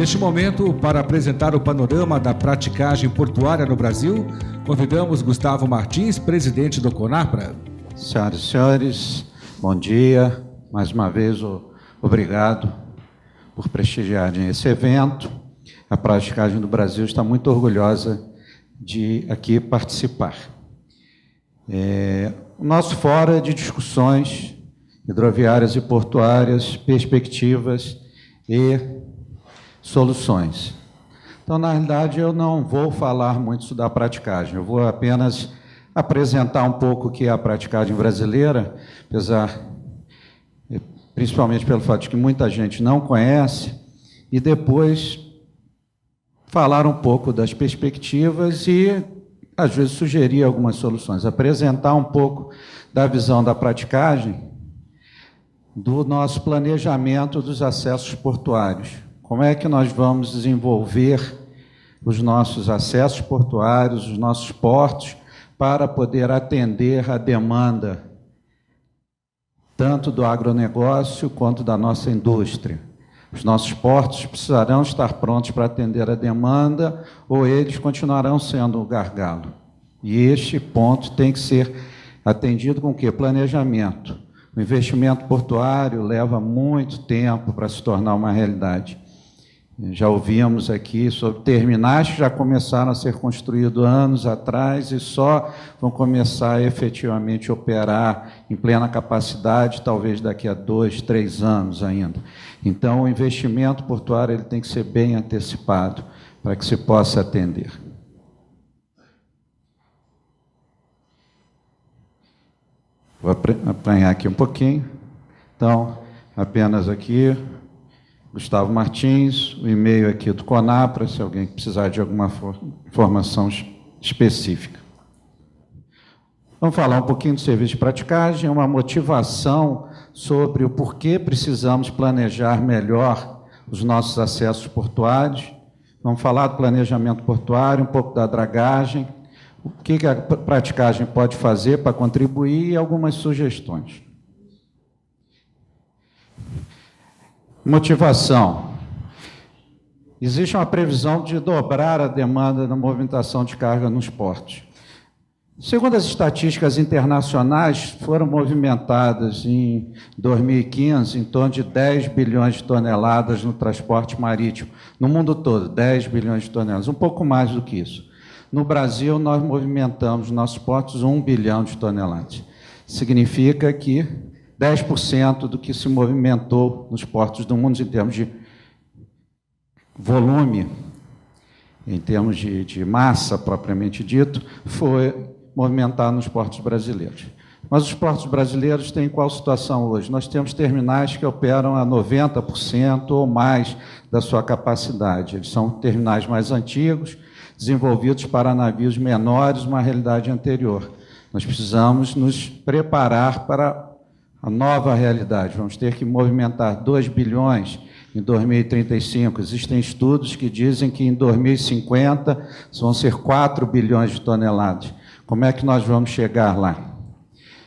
Neste momento, para apresentar o panorama da praticagem portuária no Brasil, convidamos Gustavo Martins, presidente do CONAPRA. Senhoras e senhores, bom dia. Mais uma vez, obrigado por prestigiarem esse evento. A praticagem do Brasil está muito orgulhosa de aqui participar. O nosso fórum é de discussões hidroviárias e portuárias, perspectivas e soluções. Então, na realidade, eu não vou falar muito da praticagem, eu vou apenas apresentar um pouco o que é a praticagem brasileira, principalmente pelo fato de que muita gente não conhece, e depois falar um pouco das perspectivas e, às vezes, sugerir algumas soluções, apresentar um pouco da visão da praticagem do nosso planejamento dos acessos portuários. Como é que nós vamos desenvolver os nossos acessos portuários, os nossos portos, para poder atender a demanda tanto do agronegócio quanto da nossa indústria. Os nossos portos precisarão estar prontos para atender a demanda ou eles continuarão sendo o gargalo. E este ponto tem que ser atendido com o quê? Planejamento. O investimento portuário leva muito tempo para se tornar uma realidade. Já ouvimos aqui sobre terminais que já começaram a ser construídos anos atrás e só vão começar a efetivamente operar em plena capacidade, talvez daqui a 2, 3 anos ainda. Então, o investimento portuário ele tem que ser bem antecipado para que se possa atender. Vou apanhar aqui um pouquinho. Então, apenas aqui... Gustavo Martins, o e-mail aqui do CONAPRA, se alguém precisar de alguma informação específica. Vamos falar um pouquinho do serviço de praticagem, uma motivação sobre o porquê precisamos planejar melhor os nossos acessos portuários. Vamos falar do planejamento portuário, um pouco da dragagem, o que a praticagem pode fazer para contribuir e algumas sugestões. Motivação. Existe uma previsão de dobrar a demanda da movimentação de carga nos portos. Segundo as estatísticas internacionais, foram movimentadas em 2015 em torno de 10 bilhões de toneladas no transporte marítimo, no mundo todo, 10 bilhões de toneladas, um pouco mais do que isso. No Brasil, nós movimentamos nos nossos portos 1 bilhão de toneladas. Significa que 10% do que se movimentou nos portos do mundo em termos de volume, em termos de massa propriamente dito, foi movimentado nos portos brasileiros. Mas os portos brasileiros têm qual situação hoje? Nós temos terminais que operam a 90% ou mais da sua capacidade. Eles são terminais mais antigos, desenvolvidos para navios menores, uma realidade anterior. Nós precisamos nos preparar para a nova realidade. Vamos ter que movimentar 2 bilhões em 2035. Existem estudos que dizem que em 2050 vão ser 4 bilhões de toneladas. Como é que nós vamos chegar lá?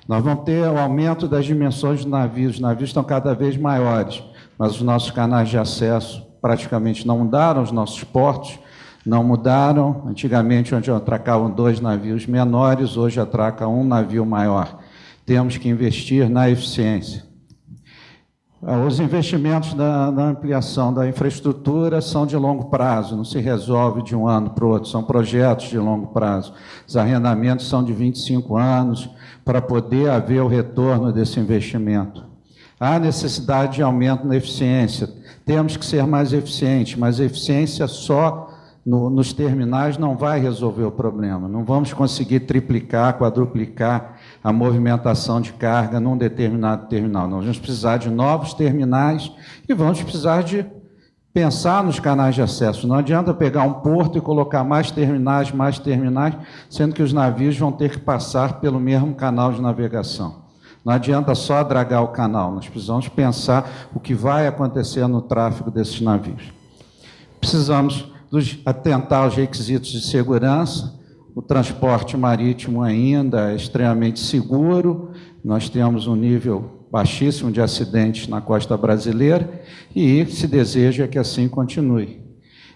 Nós vamos ter o aumento das dimensões dos navios. Os navios estão cada vez maiores, mas os nossos canais de acesso praticamente não mudaram, os nossos portos não mudaram. Antigamente, onde atracavam 2 navios menores, hoje atraca 1 navio maior. Temos que investir na eficiência. Os investimentos na ampliação da infraestrutura são de longo prazo, não se resolve de um ano para o outro, são projetos de longo prazo. Os arrendamentos são de 25 anos para poder haver o retorno desse investimento. Há necessidade de aumento na eficiência, temos que ser mais eficientes, mas a eficiência só nos terminais não vai resolver o problema. Não vamos conseguir triplicar, quadruplicar a movimentação de carga num determinado terminal. Nós vamos precisar de novos terminais e vamos precisar de pensar nos canais de acesso. Não adianta pegar um porto e colocar mais terminais, sendo que os navios vão ter que passar pelo mesmo canal de navegação. Não adianta só dragar o canal, nós precisamos pensar o que vai acontecer no tráfego desses navios. Precisamos atentar aos requisitos de segurança. O transporte marítimo ainda é extremamente seguro, nós temos um nível baixíssimo de acidentes na costa brasileira e se deseja que assim continue.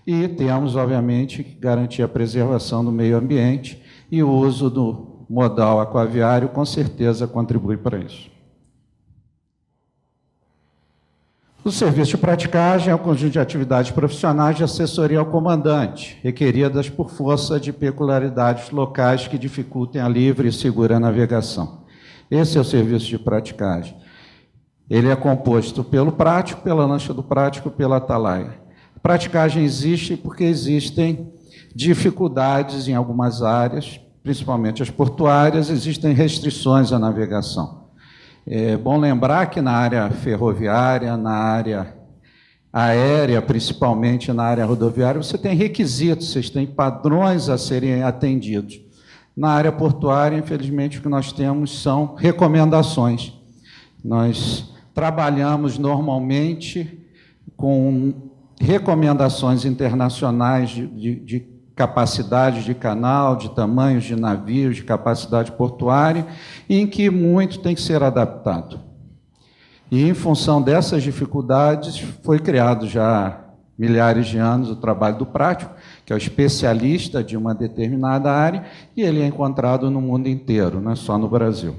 E temos, obviamente, que garantir a preservação do meio ambiente, e o uso do modal aquaviário, com certeza, contribui para isso. O serviço de praticagem é um conjunto de atividades profissionais de assessoria ao comandante, requeridas por força de peculiaridades locais que dificultem a livre e segura navegação. Esse é o serviço de praticagem. Ele é composto pelo prático, pela lancha do prático, pela atalaia. A praticagem existe porque existem dificuldades em algumas áreas, principalmente as portuárias, existem restrições à navegação. É bom lembrar que na área ferroviária, na área aérea, principalmente na área rodoviária, você tem requisitos, vocês têm padrões a serem atendidos. Na área portuária, infelizmente, o que nós temos são recomendações. Nós trabalhamos normalmente com recomendações internacionais de capacidade de canal, de tamanhos de navios, de capacidade portuária, em que muito tem que ser adaptado. E, em função dessas dificuldades, foi criado já há milhares de anos o trabalho do prático, que é o especialista de uma determinada área, e ele é encontrado no mundo inteiro, não é só no Brasil.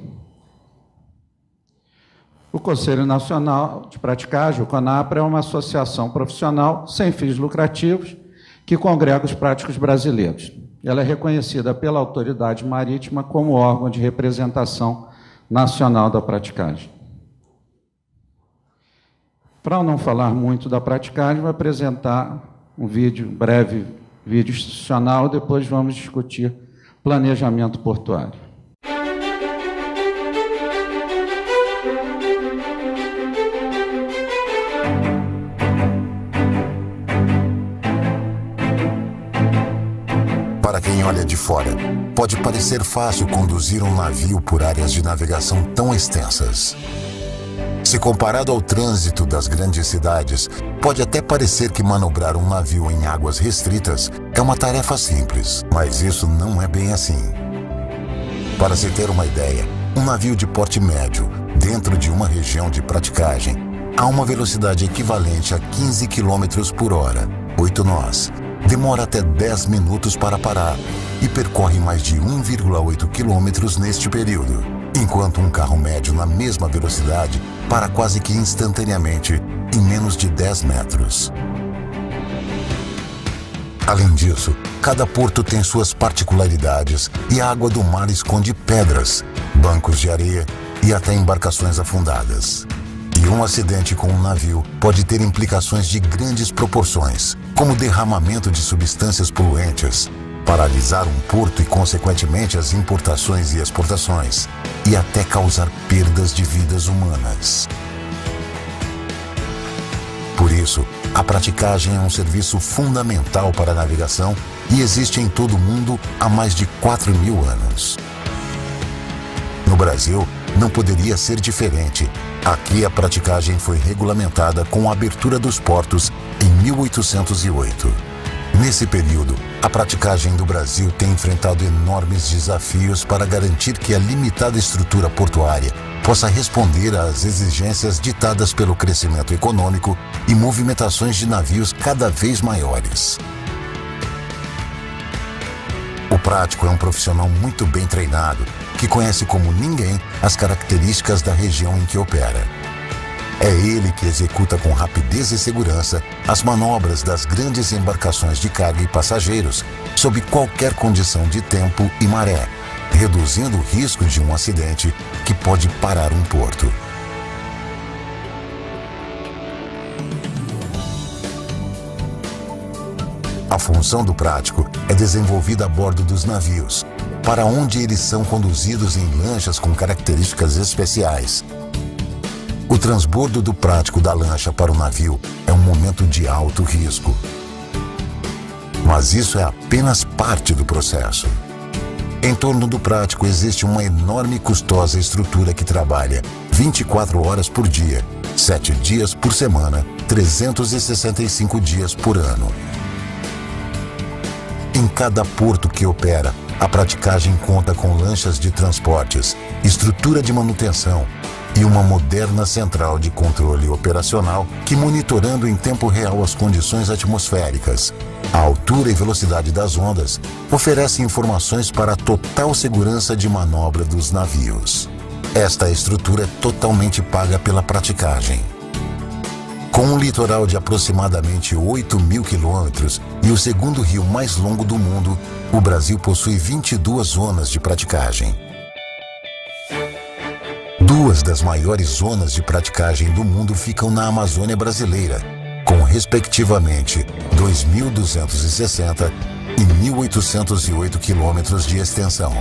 O Conselho Nacional de Praticagem, o CONAPRA, é uma associação profissional sem fins lucrativos, que congrega os práticos brasileiros. Ela é reconhecida pela autoridade marítima como órgão de representação nacional da praticagem. Para não falar muito da praticagem, vou apresentar um breve vídeo institucional, depois vamos discutir planejamento portuário. Para quem olha de fora, pode parecer fácil conduzir um navio por áreas de navegação tão extensas. Se comparado ao trânsito das grandes cidades, pode até parecer que manobrar um navio em águas restritas é uma tarefa simples, mas isso não é bem assim. Para se ter uma ideia, um navio de porte médio, dentro de uma região de praticagem, a uma velocidade equivalente a 15 km por hora, 8 nós, demora até 10 minutos para parar e percorre mais de 1,8 km neste período, enquanto um carro médio na mesma velocidade para quase que instantaneamente em menos de 10 metros. Além disso, cada porto tem suas particularidades e a água do mar esconde pedras, bancos de areia e até embarcações afundadas. E um acidente com um navio pode ter implicações de grandes proporções, como derramamento de substâncias poluentes, paralisar um porto e, consequentemente, as importações e exportações, e até causar perdas de vidas humanas. Por isso, a praticagem é um serviço fundamental para a navegação e existe em todo o mundo há mais de 4.000 anos. No Brasil, não poderia ser diferente. Aqui a praticagem foi regulamentada com a abertura dos portos em 1808. Nesse período, a praticagem do Brasil tem enfrentado enormes desafios para garantir que a limitada estrutura portuária possa responder às exigências ditadas pelo crescimento econômico e movimentações de navios cada vez maiores. O prático é um profissional muito bem treinado, que conhece como ninguém as características da região em que opera. É ele que executa com rapidez e segurança as manobras das grandes embarcações de carga e passageiros, sob qualquer condição de tempo e maré, reduzindo o risco de um acidente que pode parar um porto. A função do prático é desenvolvida a bordo dos navios, para onde eles são conduzidos em lanchas com características especiais. O transbordo do prático da lancha para o navio é um momento de alto risco. Mas isso é apenas parte do processo. Em torno do prático existe uma enorme e custosa estrutura que trabalha 24 horas por dia, 7 dias por semana, 365 dias por ano. Em cada porto que opera, a praticagem conta com lanchas de transportes, estrutura de manutenção, e uma moderna central de controle operacional que, monitorando em tempo real as condições atmosféricas, a altura e velocidade das ondas, oferece informações para a total segurança de manobra dos navios. Esta estrutura é totalmente paga pela praticagem. Com um litoral de aproximadamente 8.000 quilômetros e o segundo rio mais longo do mundo, o Brasil possui 22 zonas de praticagem. Duas das maiores zonas de praticagem do mundo ficam na Amazônia brasileira, com respectivamente 2.260 e 1.808 quilômetros de extensão.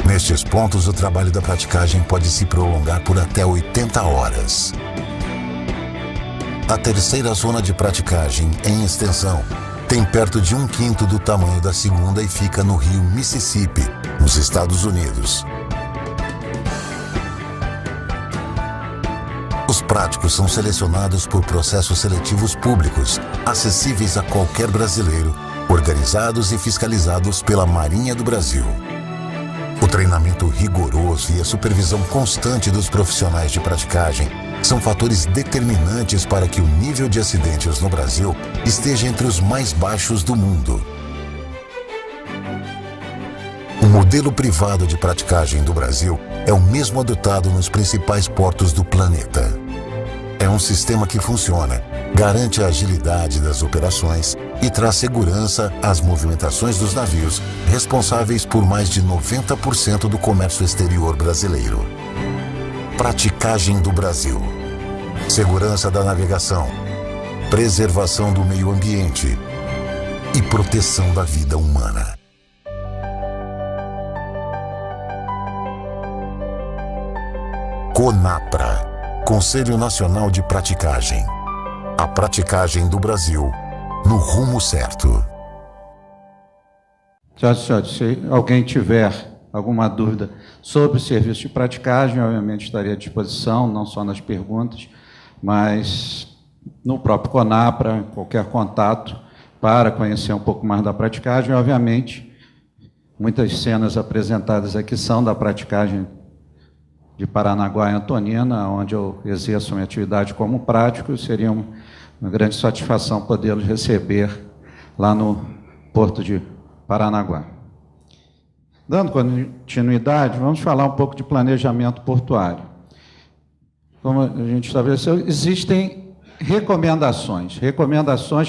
Nestes pontos, o trabalho da praticagem pode se prolongar por até 80 horas. A terceira zona de praticagem, em extensão, tem perto de 1/5 do tamanho da segunda e fica no rio Mississippi, nos Estados Unidos. Os práticos são selecionados por processos seletivos públicos, acessíveis a qualquer brasileiro, organizados e fiscalizados pela Marinha do Brasil. O treinamento rigoroso e a supervisão constante dos profissionais de praticagem são fatores determinantes para que o nível de acidentes no Brasil esteja entre os mais baixos do mundo. O modelo privado de praticagem do Brasil é o mesmo adotado nos principais portos do planeta. É um sistema que funciona, garante a agilidade das operações e traz segurança às movimentações dos navios, responsáveis por mais de 90% do comércio exterior brasileiro. Praticagem do Brasil. Segurança da navegação, preservação do meio ambiente e proteção da vida humana. CONAPRA, Conselho Nacional de Praticagem. A praticagem do Brasil no rumo certo. Se alguém tiver alguma dúvida sobre o serviço de praticagem, obviamente estarei à disposição, não só nas perguntas, mas no próprio CONAPRA, qualquer contato para conhecer um pouco mais da praticagem. Obviamente, muitas cenas apresentadas aqui são da praticagem de Paranaguá e Antonina, onde eu exerço minha atividade como prático. Seria uma grande satisfação podê-los receber lá no Porto de Paranaguá. Dando continuidade, vamos falar um pouco de planejamento portuário. Como a gente estabeleceu, existem recomendações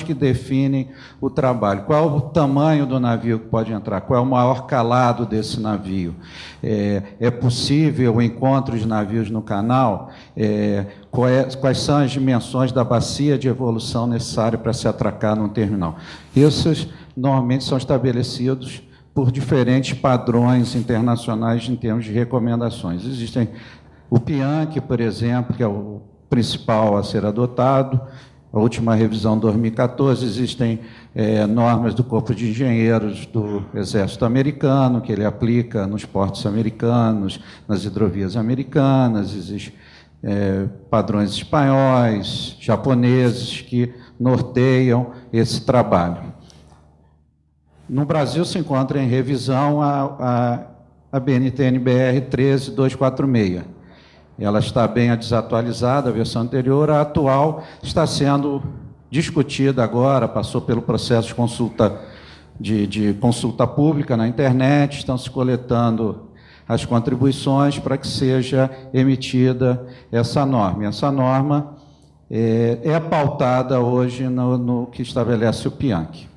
que definem o trabalho. Qual é o tamanho do navio que pode entrar? Qual é o maior calado desse navio? É possível o encontro de navios no canal? Quais são as dimensões da bacia de evolução necessária para se atracar num terminal? Esses, normalmente, são estabelecidos por diferentes padrões internacionais em termos de recomendações. Existem o PIANC, por exemplo, que é o principal a ser adotado, a última revisão 2014, existem normas do Corpo de Engenheiros do Exército Americano, que ele aplica nos portos americanos, nas hidrovias americanas, existem padrões espanhóis, japoneses, que norteiam esse trabalho. No Brasil se encontra em revisão a BNT-NBR 13246. Ela está bem desatualizada, a versão anterior. A atual está sendo discutida agora, passou pelo processo de consulta pública na internet, estão se coletando as contribuições para que seja emitida essa norma. Essa norma é pautada hoje no que estabelece o PIANC.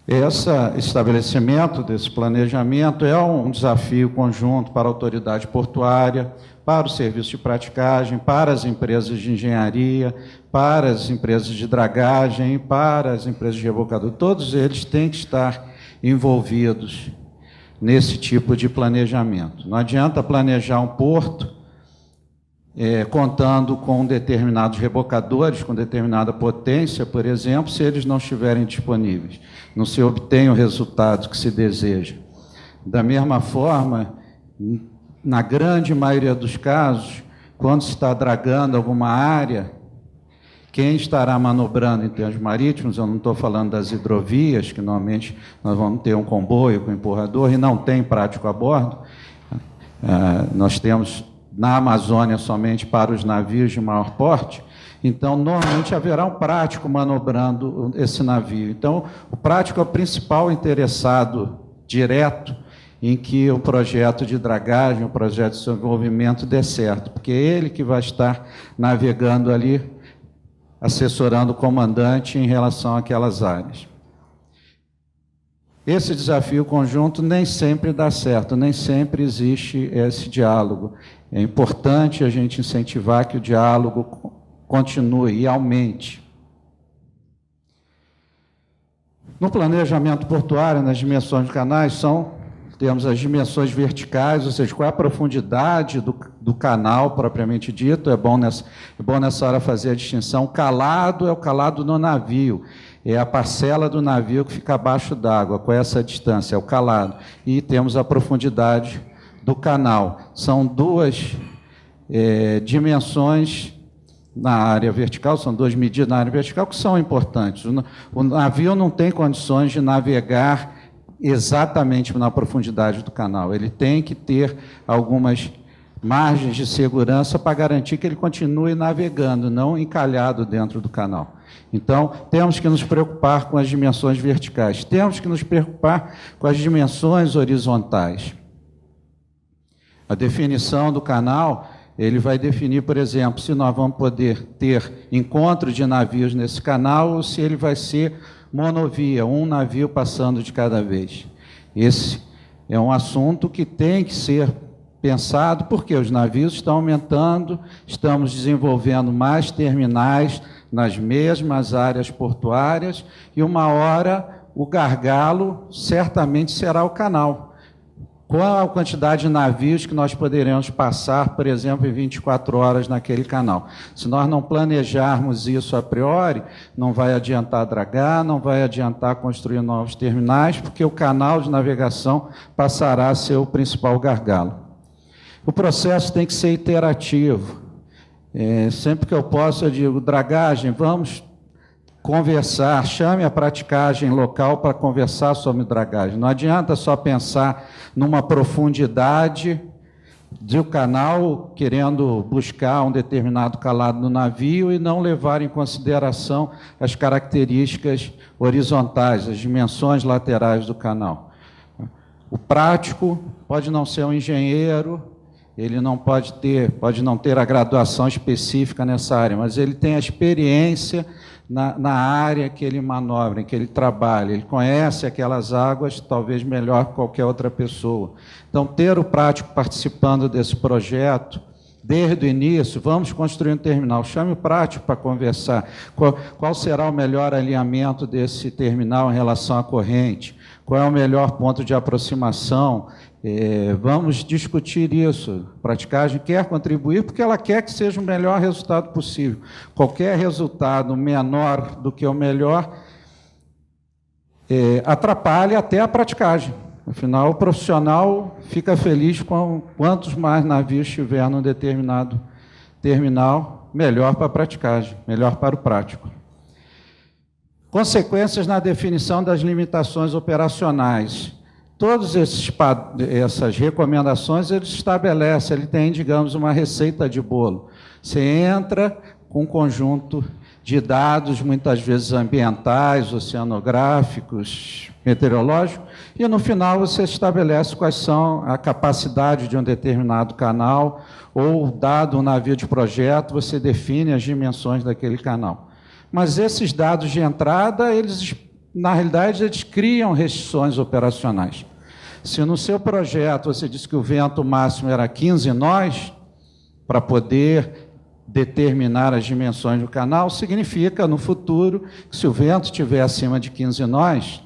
Esse estabelecimento desse planejamento é um desafio conjunto para a autoridade portuária, para o serviço de praticagem, para as empresas de engenharia, para as empresas de dragagem, para as empresas de rebocador. Todos eles têm que estar envolvidos nesse tipo de planejamento. Não adianta planejar um porto contando com determinados rebocadores, com determinada potência, por exemplo, se eles não estiverem disponíveis. Não se obtém o resultado que se deseja. Da mesma forma, na grande maioria dos casos, quando se está dragando alguma área Quem estará manobrando em termos marítimos, eu não estou falando das hidrovias, que normalmente nós vamos ter um comboio com empurrador e não tem prático a bordo. Nós temos na Amazônia somente para os navios de maior porte, então normalmente haverá um prático manobrando esse navio. Então, o prático é o principal interessado direto em que o projeto de dragagem, o projeto de desenvolvimento dê certo, porque é ele que vai estar navegando ali, assessorando o comandante em relação àquelas áreas. Esse desafio conjunto nem sempre dá certo, nem sempre existe esse diálogo. É importante a gente incentivar que o diálogo continue e aumente. No planejamento portuário, nas dimensões dos canais, temos as dimensões verticais, ou seja, qual é a profundidade do canal, propriamente dito. É bom nessa hora fazer a distinção. Calado é o calado no navio, é a parcela do navio que fica abaixo d'água. Qual é essa distância? É o calado. E temos a profundidade do canal. São duas dimensões na área vertical, são duas medidas na área vertical que são importantes. O navio não tem condições de navegar exatamente na profundidade do canal. Ele tem que ter algumas margens de segurança para garantir que ele continue navegando, não encalhado dentro do canal. Então, temos que nos preocupar com as dimensões verticais, temos que nos preocupar com as dimensões horizontais. A definição do canal, ele vai definir, por exemplo, se nós vamos poder ter encontro de navios nesse canal ou se ele vai ser monovia, um navio passando de cada vez. Esse é um assunto que tem que ser pensado, porque os navios estão aumentando, estamos desenvolvendo mais terminais nas mesmas áreas portuárias, e uma hora o gargalo certamente será o canal. Qual a quantidade de navios que nós poderemos passar, por exemplo, em 24 horas naquele canal? Se nós não planejarmos isso a priori, não vai adiantar dragar, não vai adiantar construir novos terminais, porque o canal de navegação passará a ser o principal gargalo. O processo tem que ser iterativo. Sempre que eu posso, eu digo, dragagem, vamos conversar, chame a praticagem local para conversar sobre dragagem. Não adianta só pensar numa profundidade do canal, querendo buscar um determinado calado no navio e não levar em consideração as características horizontais, as dimensões laterais do canal. O prático pode não ser um engenheiro, ele não pode não ter a graduação específica nessa área, mas ele tem a experiência na área que ele manobra, em que ele trabalha, ele conhece aquelas águas talvez melhor que qualquer outra pessoa. Então, ter o prático participando desse projeto, desde o início, vamos construir um terminal, chame o prático para conversar, qual será o melhor alinhamento desse terminal em relação à corrente, qual é o melhor ponto de aproximação, vamos discutir isso. A praticagem quer contribuir porque ela quer que seja o melhor resultado possível. Qualquer resultado menor do que o melhor atrapalha até a praticagem. Afinal, o profissional fica feliz com quantos mais navios tiver num determinado terminal, melhor para a praticagem, melhor para o prático. Consequências na definição das limitações operacionais. Todas essas recomendações ele estabelece, ele tem, digamos, uma receita de bolo. Você entra com um conjunto de dados, muitas vezes ambientais, oceanográficos, meteorológicos, e no final você estabelece quais são a capacidade de um determinado canal, ou, dado um navio de projeto, você define as dimensões daquele canal. Mas esses dados de entrada, na realidade, eles criam restrições operacionais. Se no seu projeto você disse que o vento máximo era 15 nós, para poder determinar as dimensões do canal, significa, no futuro, que se o vento estiver acima de 15 nós,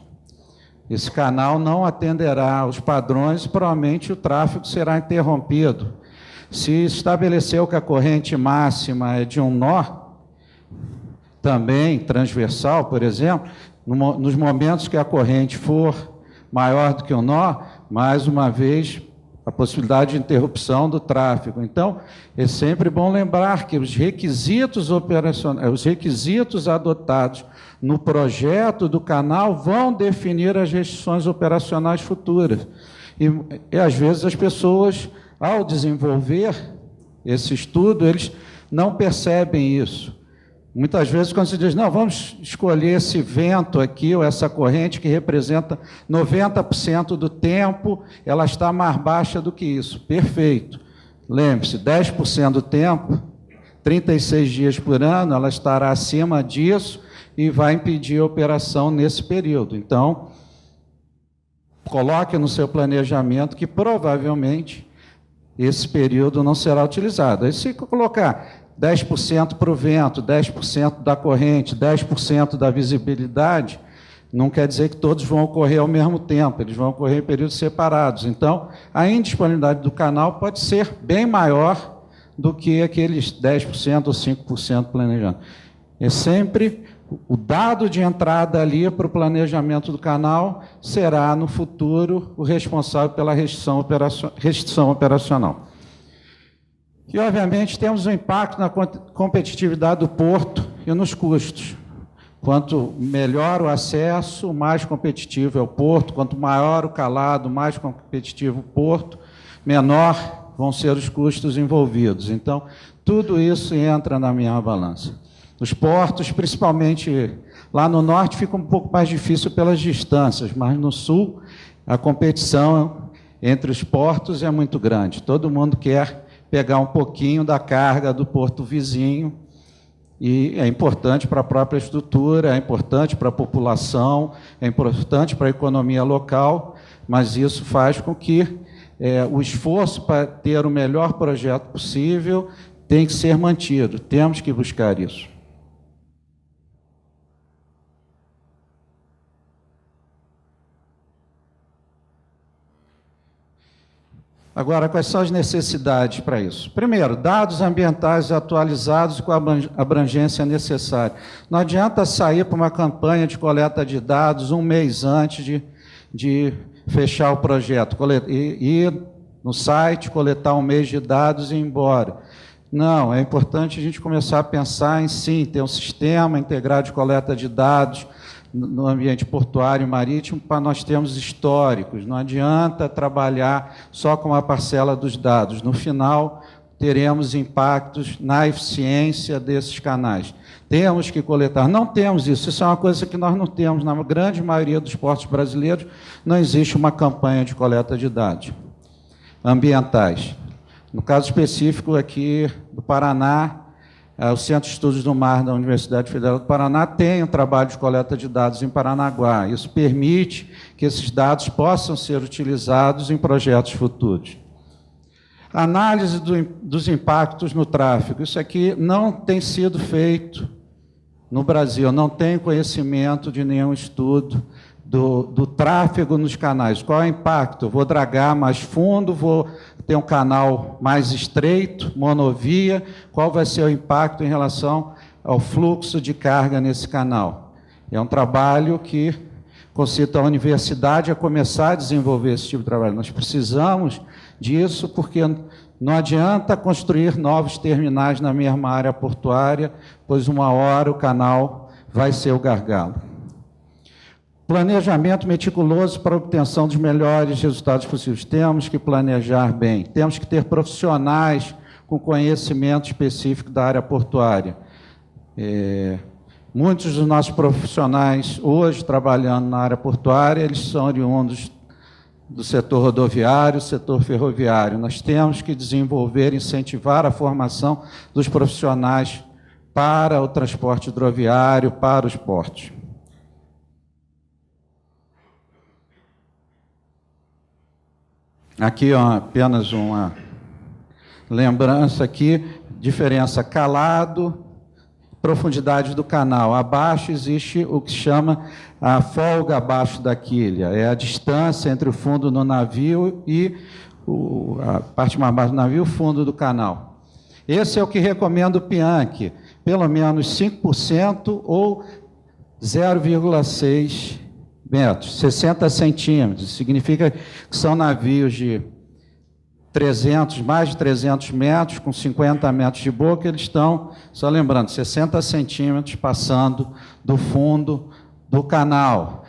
esse canal não atenderá aos padrões e provavelmente o tráfego será interrompido. Se estabeleceu que a corrente máxima é de um nó, também transversal, por exemplo, nos momentos que a corrente for maior do que o nó, mais uma vez a possibilidade de interrupção do tráfego. Então, é sempre bom lembrar que os requisitos operacionais, os requisitos adotados no projeto do canal vão definir as restrições operacionais futuras. E às vezes, as pessoas, ao desenvolver esse estudo, eles não percebem isso. Muitas vezes, quando se diz, não, vamos escolher esse vento aqui, ou essa corrente que representa 90% do tempo, ela está mais baixa do que isso. Perfeito. Lembre-se, 10% do tempo, 36 dias por ano, ela estará acima disso e vai impedir a operação nesse período. Então, coloque no seu planejamento que, provavelmente, esse período não será utilizado. Aí, se colocar 10% para o vento, 10% da corrente, 10% da visibilidade, não quer dizer que todos vão ocorrer ao mesmo tempo, eles vão ocorrer em períodos separados. Então, a indisponibilidade do canal pode ser bem maior do que aqueles 10% ou 5% planejado. É sempre o dado de entrada ali para o planejamento do canal será, no futuro, o responsável pela restrição operacional. E, obviamente, temos um impacto na competitividade do porto e nos custos. Quanto melhor o acesso, mais competitivo é o porto. Quanto maior o calado, mais competitivo o porto, menor vão ser os custos envolvidos. Então, tudo isso entra na minha balança. Os portos, principalmente lá no norte, fica um pouco mais difícil pelas distâncias, mas no sul, a competição entre os portos é muito grande. Todo mundo quer pegar um pouquinho da carga do porto vizinho, e é importante para a própria estrutura, é importante para a população, é importante para a economia local, mas isso faz com que o esforço para ter o melhor projeto possível tem que ser mantido, temos que buscar isso. Agora, quais são as necessidades para isso? Primeiro, dados ambientais atualizados com a abrangência necessária. Não adianta sair para uma campanha de coleta de dados um mês antes de fechar o projeto, ir no site, coletar um mês de dados e ir embora. Não, é importante a gente começar a pensar em, sim, ter um sistema integrado de coleta de dados no ambiente portuário e marítimo, para nós termos históricos. Não adianta trabalhar só com a parcela dos dados. No final, teremos impactos na eficiência desses canais. Temos que coletar. Não temos isso. Isso é uma coisa que nós não temos. Na grande maioria dos portos brasileiros, não existe uma campanha de coleta de dados ambientais. No caso específico aqui do Paraná, o Centro de Estudos do Mar da Universidade Federal do Paraná tem um trabalho de coleta de dados em Paranaguá. Isso permite que esses dados possam ser utilizados em projetos futuros. Análise dos impactos no tráfego. Isso aqui não tem sido feito no Brasil. Não tenho conhecimento de nenhum estudo do tráfego nos canais. Qual é o impacto? Vou dragar mais fundo, vou ter um canal mais estreito, monovia. Qual vai ser o impacto em relação ao fluxo de carga nesse canal? É um trabalho que concita a universidade a começar a desenvolver esse tipo de trabalho. Nós precisamos disso porque não adianta construir novos terminais na mesma área portuária, pois uma hora o canal vai ser o gargalo. Planejamento meticuloso para a obtenção dos melhores resultados possíveis. Temos que planejar bem, temos que ter profissionais com conhecimento específico da área portuária. Muitos dos nossos profissionais hoje trabalhando na área portuária, eles são oriundos do setor rodoviário, setor ferroviário. Nós temos que desenvolver, incentivar a formação dos profissionais para o transporte hidroviário, para os portos. Aqui, ó, apenas uma lembrança aqui, diferença calado, profundidade do canal. Abaixo existe o que se chama a folga abaixo da quilha, é a distância entre o fundo do navio e a parte mais baixa do navio, o fundo do canal. Esse é o que recomenda o PIANC, pelo menos 5% ou 0,6 metros, 60 centímetros. Significa que são navios de mais de 300 metros, com 50 metros de boca, eles estão, só lembrando, 60 centímetros passando do fundo do canal,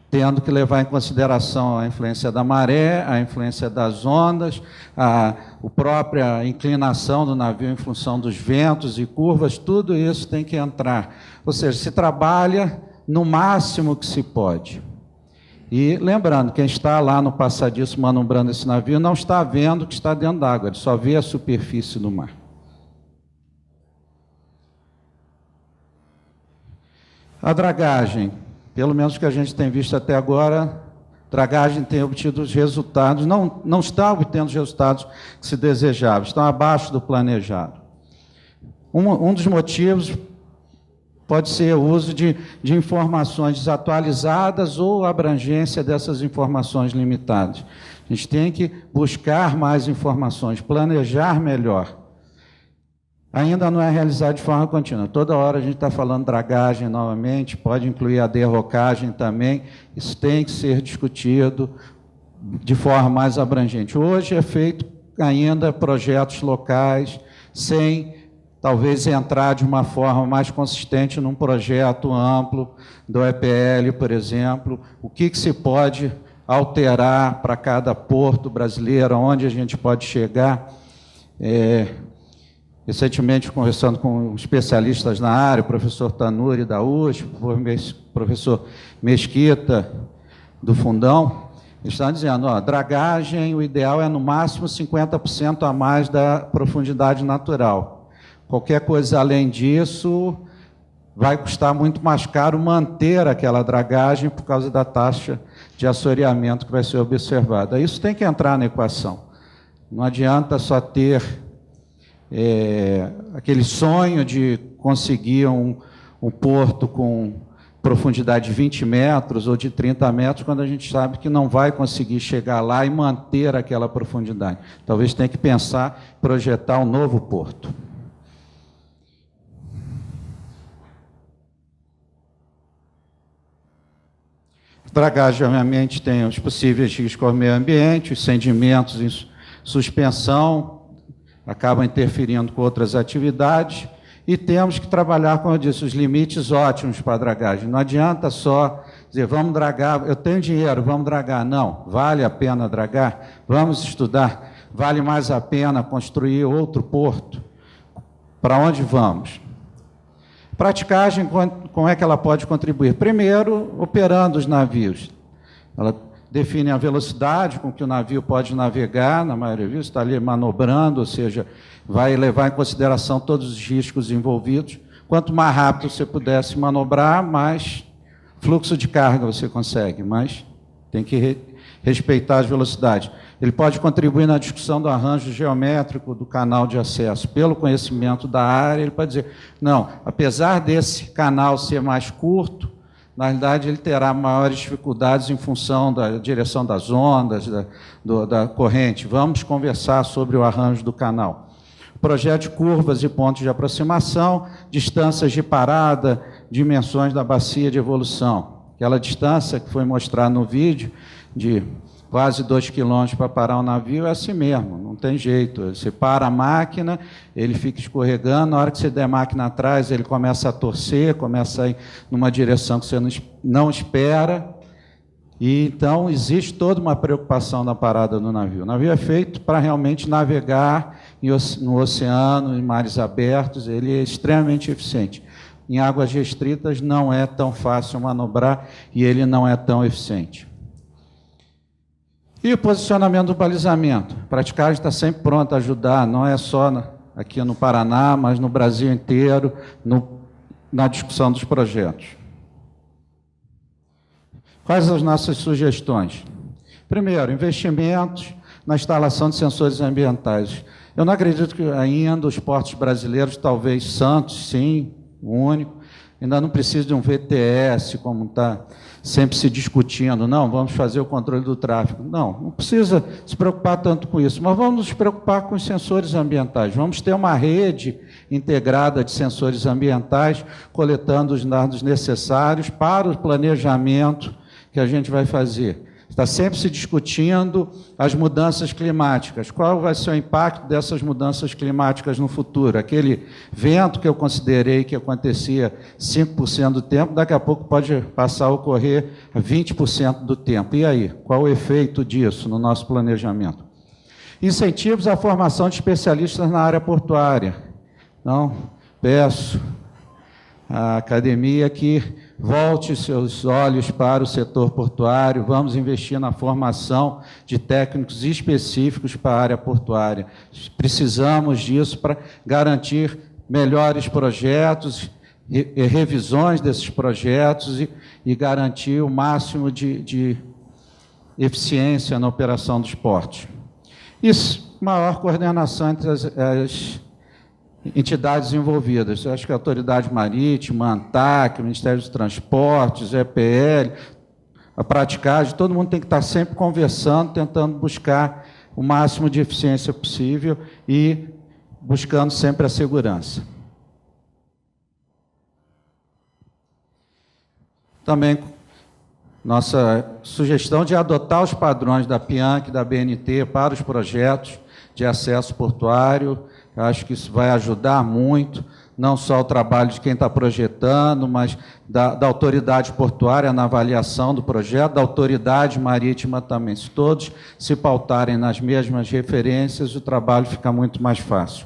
tendo que levar em consideração a influência da maré, a influência das ondas, a própria inclinação do navio em função dos ventos e curvas, tudo isso tem que entrar. Ou seja, se trabalha no máximo que se pode. E lembrando, quem está lá no passadiço manobrando esse navio não está vendo o que está dentro d'água, ele só vê a superfície do mar. A dragagem, pelo menos que a gente tem visto até agora, a dragagem tem obtido os resultados, não está obtendo os resultados que se desejavam, estão abaixo do planejado. Um dos motivos pode ser o uso de informações desatualizadas ou a abrangência dessas informações limitadas. A gente tem que buscar mais informações, planejar melhor. Ainda não é realizado de forma contínua. Toda hora a gente está falando dragagem novamente, pode incluir a derrocagem também. Isso tem que ser discutido de forma mais abrangente. Hoje é feito ainda projetos locais, sem talvez entrar de uma forma mais consistente num projeto amplo do EPL, por exemplo. O que se pode alterar para cada porto brasileiro, onde a gente pode chegar. Recentemente, conversando com especialistas na área, o professor Tanuri, da USP, o professor Mesquita, do Fundão, eles estão dizendo, dragagem, o ideal é no máximo 50% a mais da profundidade natural. Qualquer coisa além disso, vai custar muito mais caro manter aquela dragagem por causa da taxa de assoreamento que vai ser observada. Isso tem que entrar na equação. Não adianta só ter aquele sonho de conseguir um porto com profundidade de 20 metros ou de 30 metros, quando a gente sabe que não vai conseguir chegar lá e manter aquela profundidade. Talvez tenha que pensar, projetar um novo porto. Dragagem, obviamente, tem os possíveis riscos ao meio ambiente, os sedimentos em suspensão, acabam interferindo com outras atividades, e temos que trabalhar, como eu disse, os limites ótimos para a dragagem. Não adianta só dizer, vamos dragar, eu tenho dinheiro, vamos dragar. Não, vale a pena dragar? Vamos estudar, vale mais a pena construir outro porto? Para onde vamos? Praticagem, como é que ela pode contribuir? Primeiro, operando os navios. Ela define a velocidade com que o navio pode navegar, na maioria vezes está ali manobrando, ou seja, vai levar em consideração todos os riscos envolvidos. Quanto mais rápido você pudesse manobrar, mais fluxo de carga você consegue, mas tem que respeitar as velocidades. Ele pode contribuir na discussão do arranjo geométrico do canal de acesso. Pelo conhecimento da área, ele pode dizer, não, apesar desse canal ser mais curto, na realidade ele terá maiores dificuldades em função da direção das ondas, da corrente. Vamos conversar sobre o arranjo do canal. Projeto de curvas e pontos de aproximação, distâncias de parada, dimensões da bacia de evolução. Aquela distância que foi mostrada no vídeo, de quase 2 quilômetros para parar o navio, é assim mesmo, não tem jeito. Você para a máquina, ele fica escorregando, na hora que você der a máquina atrás, ele começa a torcer, começa a ir numa direção que você não espera, e então existe toda uma preocupação na parada do navio. O navio é feito para realmente navegar no oceano, em mares abertos, ele é extremamente eficiente. Em águas restritas não é tão fácil manobrar e ele não é tão eficiente. E o posicionamento do balizamento. A praticagem está sempre pronta a ajudar, não é só aqui no Paraná, mas no Brasil inteiro, na discussão dos projetos. Quais as nossas sugestões? Primeiro, investimentos na instalação de sensores ambientais. Eu não acredito que ainda os portos brasileiros, talvez Santos, sim, o único, ainda não precisa de um VTS, como está sempre se discutindo, não, vamos fazer o controle do tráfego. Não precisa se preocupar tanto com isso, mas vamos nos preocupar com os sensores ambientais. Vamos ter uma rede integrada de sensores ambientais, coletando os dados necessários para o planejamento que a gente vai fazer. Está sempre se discutindo as mudanças climáticas. Qual vai ser o impacto dessas mudanças climáticas no futuro? Aquele vento que eu considerei que acontecia 5% do tempo, daqui a pouco pode passar a ocorrer 20% do tempo. E aí? Qual o efeito disso no nosso planejamento? Incentivos à formação de especialistas na área portuária. Então, peço à academia que volte seus olhos para o setor portuário, vamos investir na formação de técnicos específicos para a área portuária. Precisamos disso para garantir melhores projetos, revisões desses projetos e garantir o máximo de eficiência na operação dos portos. Isso, maior coordenação entre as entidades envolvidas. Eu acho que a Autoridade Marítima, a ANTAC, o Ministério dos Transportes, o EPL, a praticagem, todo mundo tem que estar sempre conversando, tentando buscar o máximo de eficiência possível e buscando sempre a segurança. Também nossa sugestão de adotar os padrões da PIANC e da BNT para os projetos de acesso portuário. Eu acho que isso vai ajudar muito, não só o trabalho de quem está projetando, mas da autoridade portuária na avaliação do projeto, da autoridade marítima também. Se todos se pautarem nas mesmas referências, o trabalho fica muito mais fácil.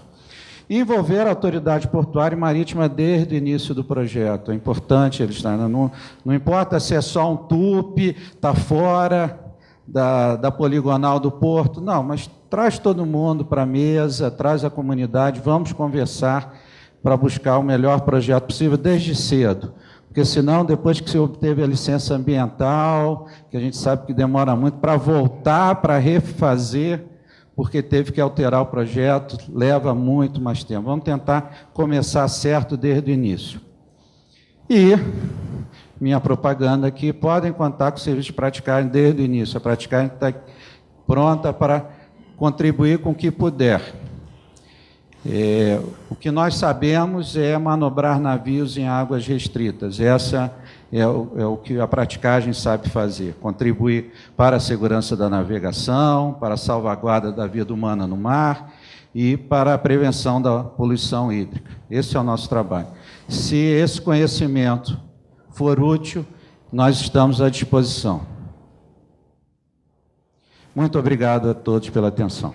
Envolver a autoridade portuária e marítima desde o início do projeto. É importante eles estarem. Não importa se é só um tupi, está fora da poligonal do porto, não, mas traz todo mundo para a mesa, traz a comunidade, vamos conversar para buscar o melhor projeto possível desde cedo, porque senão, depois que se obteve a licença ambiental, que a gente sabe que demora muito, para voltar, para refazer, porque teve que alterar o projeto, leva muito mais tempo. Vamos tentar começar certo desde o início. E minha propaganda aqui, podem contar com o serviço de praticagem desde o início. A praticagem está pronta para contribuir com o que puder. O que nós sabemos é manobrar navios em águas restritas. Essa é o que a praticagem sabe fazer, contribuir para a segurança da navegação, para a salvaguarda da vida humana no mar e para a prevenção da poluição hídrica. Esse é o nosso trabalho. Se esse conhecimento for útil, nós estamos à disposição. Muito obrigado a todos pela atenção.